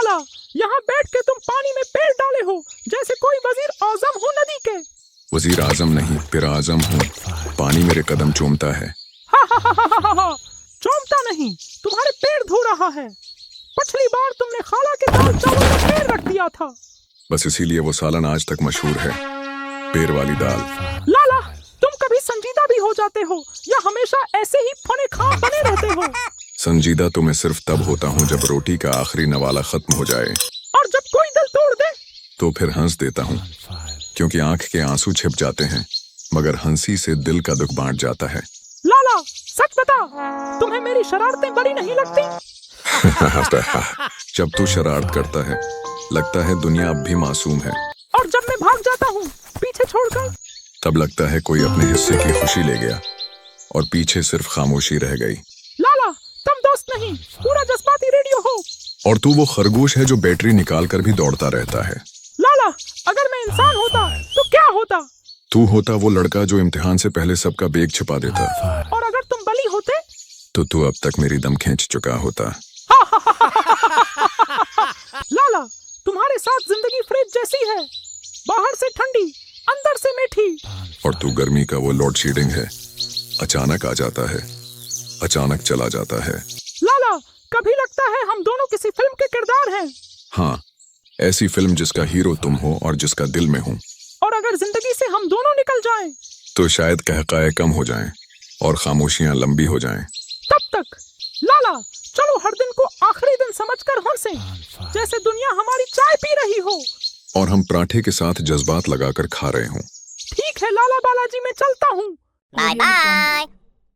लाला, यहाँ बैठ के तुम पानी में पैर डाले हो जैसे कोई वजीर आजम हो नदी के। वजीर आजम नहीं, फिर आजम हूँ। पानी मेरे कदम चूमता है। हा, चूमता नहीं, तुम्हारे पैर धो रहा है। पिछली बार तुमने खाला के दाल चावल में पैर रख दिया था। बस इसीलिए वो सालन आज तक मशहूर है, पैर वाली दाल। लाला, तुम कभी संजीदा भी हो जाते हो या हमेशा ऐसे ही फने खा बने रहते हो? संजीदा तो मैं सिर्फ तब होता हूँ जब रोटी का आखिरी नवाला खत्म हो जाए, और जब कोई दिल तोड़ दे तो फिर हंस देता हूँ, क्योंकि आंख के आंसू छिप जाते हैं मगर हंसी से दिल का दुख बांट जाता है। लाला, सच बता, तुम्हें मेरी शरारतें बड़ी नहीं लगती? जब तू शरारत करता है लगता है दुनिया अब भी मासूम है, और जब मैं भाग जाता हूँ पीछे छोड़कर, तब लगता है कोई अपने हिस्से की खुशी ले गया और पीछे सिर्फ खामोशी रह गई। लाला, तुम दोस्त नहीं, पूरा जज्बाती रेडियो हो। और तू वो खरगोश है जो बैटरी निकाल कर भी दौड़ता रहता है। लाला, अगर मैं इंसान होता तो क्या होता? तू होता वो लड़का जो इम्तिहान से पहले सबका बैग छिपा देता। और अगर तुम बली होते तो तू अब तक मेरी दम खींच चुका होता। लाला, तुम्हारे साथ जिंदगी फ्रिज जैसी है, बाहर से ठंडी, अंदर से मीठी। और तू गर्मी का वो लोड शेडिंग है, अचानक आ जाता है, अचानक चला जाता है। लाला, कभी लगता है हम दोनों किसी फिल्म के किरदार हैं। हाँ, ऐसी फिल्म जिसका हीरो तुम हो और जिसका दिल में हूँ। और अगर जिंदगी से हम दोनों निकल जाएं, तो शायद कहकाए कम हो जाएं और खामोशियां लंबी हो जाएं। तब तक लाला, चलो हर दिन को आखिरी दिन समझकर हंसे, जैसे दुनिया हमारी चाय पी रही हो और हम पराठे के साथ जज्बात लगाकर खा रहे हों। ठीक है लाला बालाजी, मैं चलता हूँ। Bye bye.